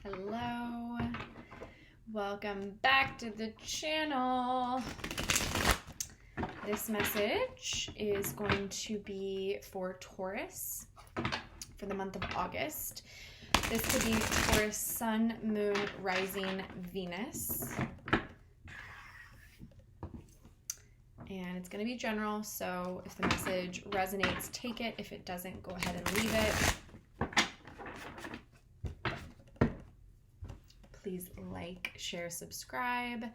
Hello, welcome back to the channel. This message is going to be for Taurus for the month of August. This could be Taurus Sun, Moon, Rising, Venus. And it's going to be general, so if the message resonates, take it. If it doesn't, go ahead and leave it. Please like, share, subscribe.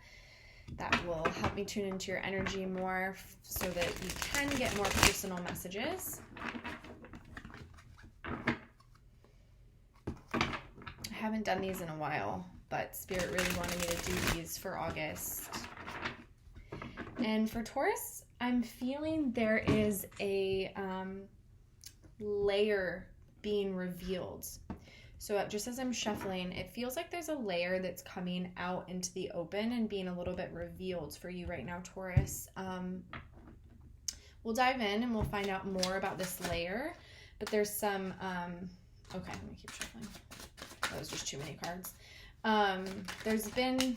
That will help me tune into your energy more so that you can get more personal messages. I haven't done these in a while, but Spirit really wanted me to do these for August. And for Taurus, I'm feeling there is a layer being revealed. So just as I'm shuffling, it feels like there's a layer that's coming out into the open and being a little bit revealed for you right now, Taurus. We'll dive in and we'll find out more about this layer. But there's some, okay, let me keep shuffling. That was just too many cards. There's been,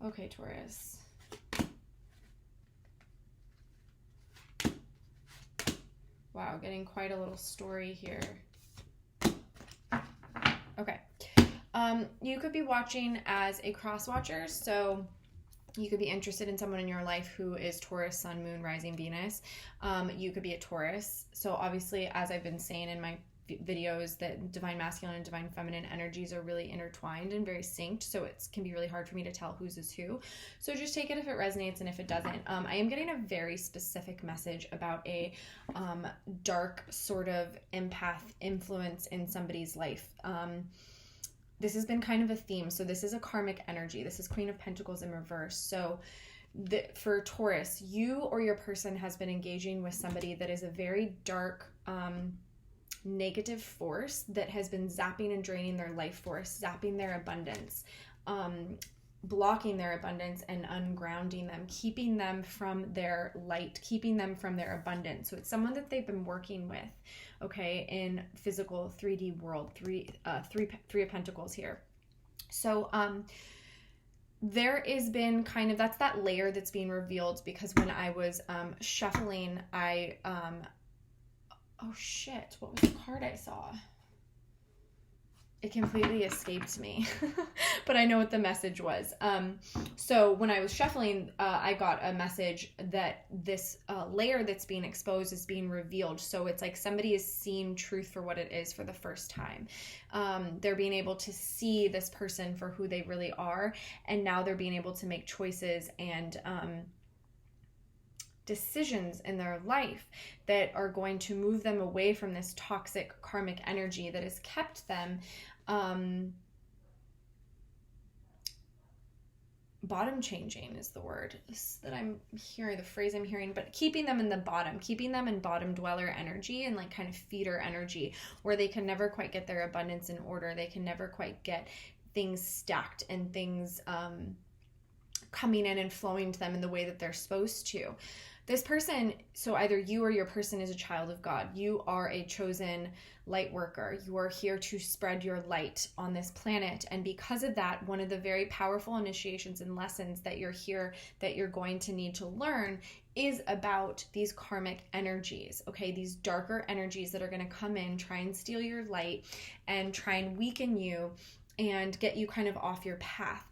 okay, Taurus. Wow, getting quite a little story here. Okay. You could be watching as a cross watcher, so you could be interested in someone in your life who is Taurus, Sun, Moon, Rising, Venus. You could be a Taurus. So obviously, as I've been saying in my videos, that divine masculine and divine feminine energies are really intertwined and very synced, so it can be really hard for me to tell whose is who. So just take it if it resonates, and if it doesn't, I am getting a very specific message about a dark sort of empath influence in somebody's life. This has been kind of a theme. So this is a karmic energy. This is Queen of Pentacles in reverse. So for Taurus, you or your person has been engaging with somebody that is a very dark negative force that has been zapping and draining their life force, zapping their abundance, blocking their abundance and ungrounding them, keeping them from their light, keeping them from their abundance. So it's someone that they've been working with, okay, in physical 3D world, three of Pentacles here. So there has been kind of, that's that layer that's being revealed, because when I was shuffling, I oh shit, what was the card I saw? It completely escaped me, but I know what the message was. So when I was shuffling, I got a message that this layer that's being exposed is being revealed. So it's like somebody is seeing truth for what it is for the first time. They're being able to see this person for who they really are, and now they're being able to make choices and decisions in their life that are going to move them away from this toxic karmic energy that has kept them bottom changing is the word that I'm hearing, the phrase I'm hearing, but keeping them in the bottom, keeping them in bottom dweller energy and like kind of feeder energy where they can never quite get their abundance in order. They can never quite get things stacked and things coming in and flowing to them in the way that they're supposed to. This person, so either you or your person is a child of God. You are a chosen light worker. You are here to spread your light on this planet. And because of that, one of the very powerful initiations and lessons that you're here, that you're going to need to learn is about these karmic energies, okay? These darker energies that are going to come in, try and steal your light and try and weaken you and get you kind of off your path.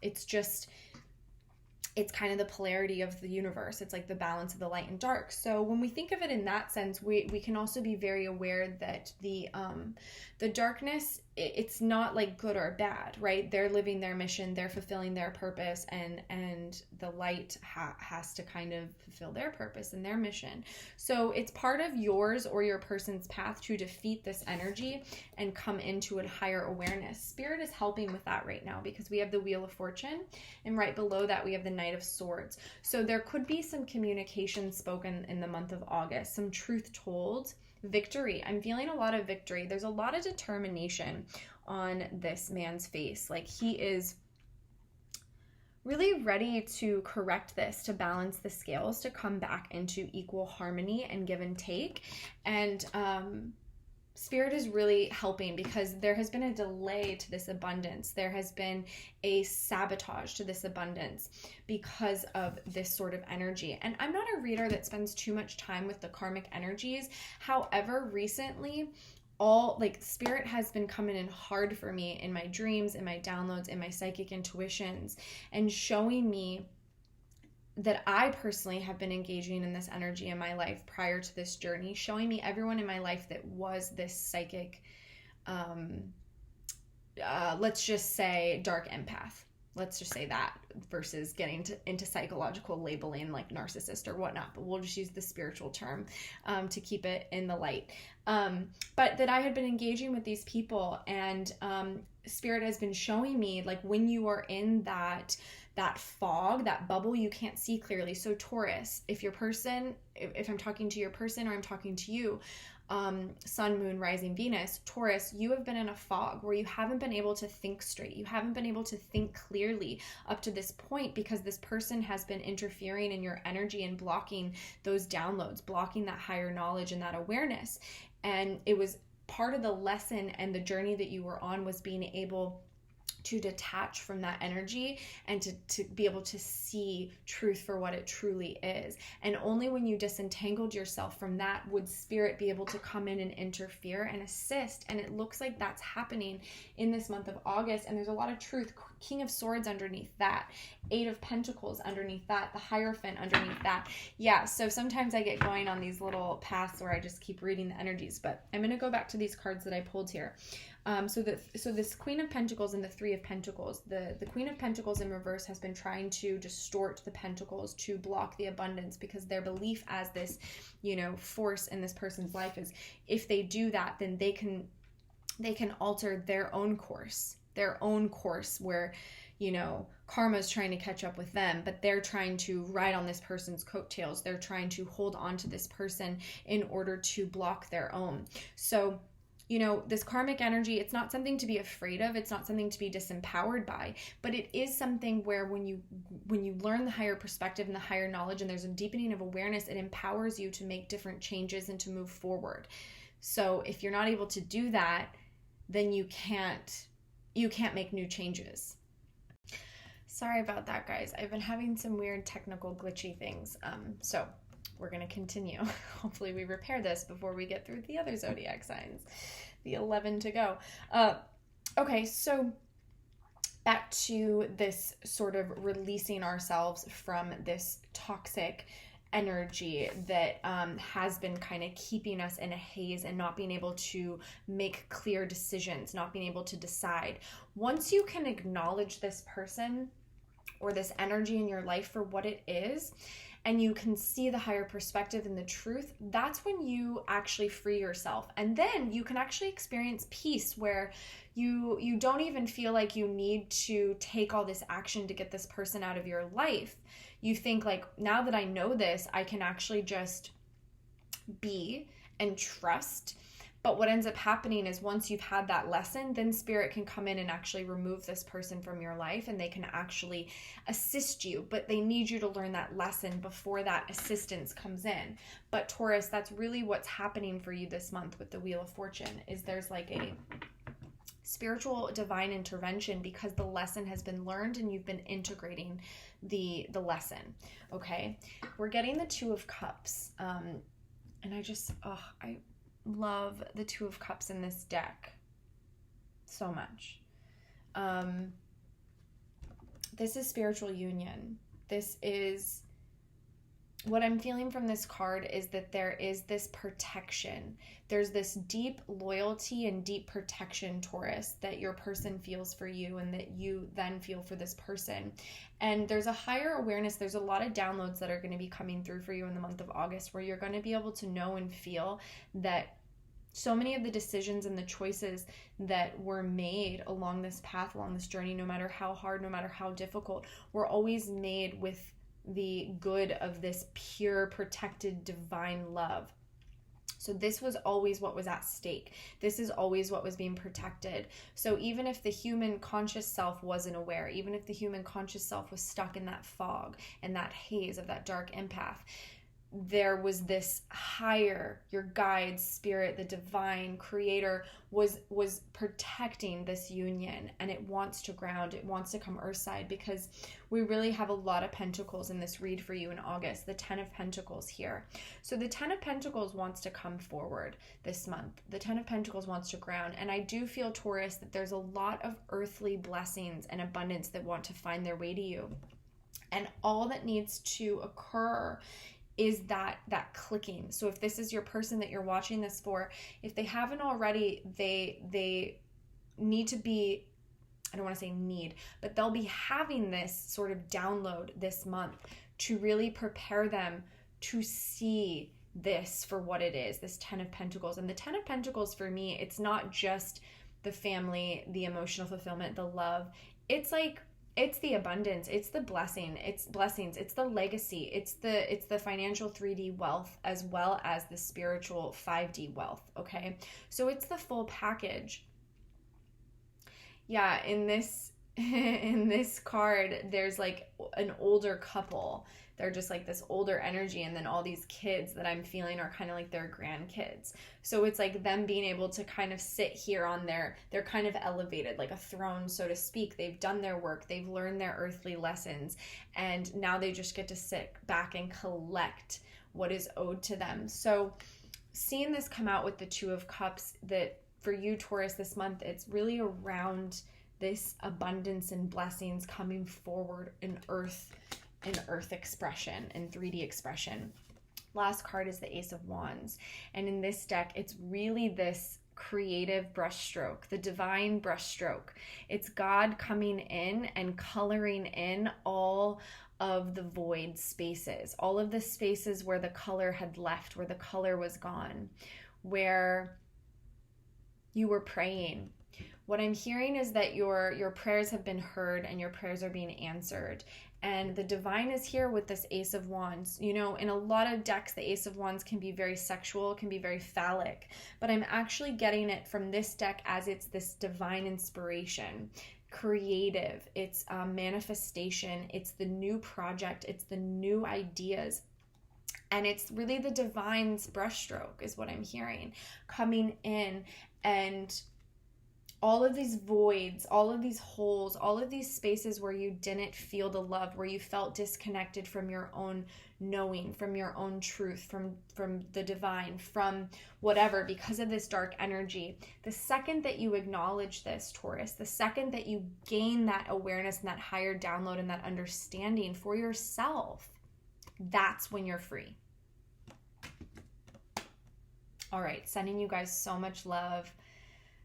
It's kind of the polarity of the universe. It's like the balance of the light and dark. So when we think of it in that sense, we can also be very aware that the darkness, it's not like good or bad, right? They're living their mission, they're fulfilling their purpose, and the light has to kind of fulfill their purpose and their mission. So it's part of yours or your person's path to defeat this energy and come into a higher awareness. Spirit is helping with that right now because we have the Wheel of Fortune, and right below that we have the Knight of Swords. So there could be some communication spoken in the month of August, some truth told, victory. I'm feeling a lot of victory. There's a lot of determination on this man's face. Like he is really ready to correct this, to balance the scales, to come back into equal harmony and give and take. And Spirit is really helping because there has been a delay to this abundance. There has been a sabotage to this abundance because of this sort of energy. And I'm not a reader that spends too much time with the karmic energies. However, recently, Spirit has been coming in hard for me in my dreams, in my downloads, in my psychic intuitions, and showing me that I personally have been engaging in this energy in my life prior to this journey, showing me everyone in my life that was this psychic, let's just say dark empath. Let's just say that, versus getting into psychological labeling like narcissist or whatnot. But we'll just use the spiritual term to keep it in the light. But that I had been engaging with these people, and Spirit has been showing me, like, when you are in that fog, that bubble, you can't see clearly. So Taurus, if I'm talking to your person or I'm talking to you, Sun, Moon, Rising, Venus, Taurus, you have been in a fog where you haven't been able to think straight. You haven't been able to think clearly up to this point because this person has been interfering in your energy and blocking those downloads, blocking that higher knowledge and that awareness. And it was part of the lesson and the journey that you were on, was being able to detach from that energy and to be able to see truth for what it truly is. And only when you disentangled yourself from that would Spirit be able to come in and interfere and assist. And it looks like that's happening in this month of August. And there's a lot of truth. King of Swords underneath that, Eight of Pentacles underneath that, the Hierophant underneath that. Yeah, so sometimes I get going on these little paths where I just keep reading the energies, but I'm going to go back to these cards that I pulled here. So this Queen of Pentacles and the Three of Pentacles, the Queen of Pentacles in reverse has been trying to distort the Pentacles to block the abundance, because their belief as this, force in this person's life is, if they do that, then they can alter their own course where, karma's trying to catch up with them, but they're trying to ride on this person's coattails. They're trying to hold on to this person in order to block their own. So, this karmic energy, it's not something to be afraid of. It's not something to be disempowered by, but it is something where when you learn the higher perspective and the higher knowledge, and there's a deepening of awareness, it empowers you to make different changes and to move forward. So if you're not able to do that, then you can't make new changes. Sorry about that, guys. I've been having some weird technical glitchy things. So we're going to continue. Hopefully we repair this before we get through the other zodiac signs. The 11 to go. Okay, so back to this sort of releasing ourselves from this toxic energy that has been kind of keeping us in a haze and not being able to make clear decisions, not being able to decide. Once you can acknowledge this person or this energy in your life for what it is, and you can see the higher perspective and the truth, that's when you actually free yourself. And then you can actually experience peace, where you don't even feel like you need to take all this action to get this person out of your life. You think, like, now that I know this, I can actually just be and trust. But what ends up happening is, once you've had that lesson, then Spirit can come in and actually remove this person from your life, and they can actually assist you. But they need you to learn that lesson before that assistance comes in. But Taurus, that's really what's happening for you this month with the Wheel of Fortune, is there's like a spiritual divine intervention, because the lesson has been learned and you've been integrating the lesson. Okay, we're getting the Two of Cups, and I love the Two of Cups in this deck so much. This is spiritual union. This is what I'm feeling from this card, is that there is this protection. There's this deep loyalty and deep protection, Taurus, that your person feels for you and that you then feel for this person. And there's a higher awareness. There's a lot of downloads that are going to be coming through for you in the month of August, where you're going to be able to know and feel that so many of the decisions and the choices that were made along this path, along this journey, no matter how hard, no matter how difficult, were always made with the good of this pure, protected, divine love. So this was always what was at stake. This is always what was being protected. So even if the human conscious self wasn't aware, even if the human conscious self was stuck in that fog and that haze of that dark empath, there was this higher, your guide, spirit, the divine creator was protecting this union, and it wants to ground, it wants to come earthside, because we really have a lot of pentacles in this read for you in August. The 10 of Pentacles here. So the 10 of Pentacles wants to come forward this month. The 10 of Pentacles wants to ground. And I do feel, Taurus, that there's a lot of earthly blessings and abundance that want to find their way to you. And all that needs to occur is that clicking. So if this is your person that you're watching this for, if they haven't already, they need to be, I don't want to say need, but they'll be having this sort of download this month to really prepare them to see this for what it is, this 10 of Pentacles. And the 10 of Pentacles for me, it's not just the family, the emotional fulfillment, the love. It's like, it's the abundance, it's the blessings, it's the legacy, it's the financial 3D wealth, as well as the spiritual 5D wealth, okay? So it's the full package. Yeah, in this card, there's like an older couple. They're just like this older energy, and then all these kids that I'm feeling are kind of like their grandkids. So it's like them being able to kind of sit here on they're kind of elevated, like a throne, so to speak. They've done their work, they've learned their earthly lessons, and now they just get to sit back and collect what is owed to them. So seeing this come out with the 2 of Cups, that for you, Taurus, this month, it's really around this abundance and blessings coming forward in earth expression and 3D expression. Last card is the Ace of Wands. And in this deck, it's really this creative brushstroke, the divine brushstroke. It's God coming in and coloring in all of the void spaces, all of the spaces where the color had left, where the color was gone, where you were praying. What I'm hearing is that your prayers have been heard and your prayers are being answered. And the divine is here with this Ace of Wands. You know, in a lot of decks, the Ace of Wands can be very sexual, can be very phallic. But I'm actually getting it from this deck as it's this divine inspiration, creative, it's manifestation, it's the new project, it's the new ideas. And it's really the divine's brushstroke is what I'm hearing, coming in, and all of these voids, all of these holes, all of these spaces where you didn't feel the love, where you felt disconnected from your own knowing, from your own truth, from the divine, from whatever, because of this dark energy. The second that you acknowledge this, Taurus, the second that you gain that awareness and that higher download and that understanding for yourself, that's when you're free. All right, sending you guys so much love.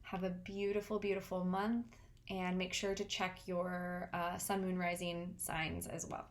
Have a beautiful, beautiful month, and make sure to check your sun, moon, rising signs as well.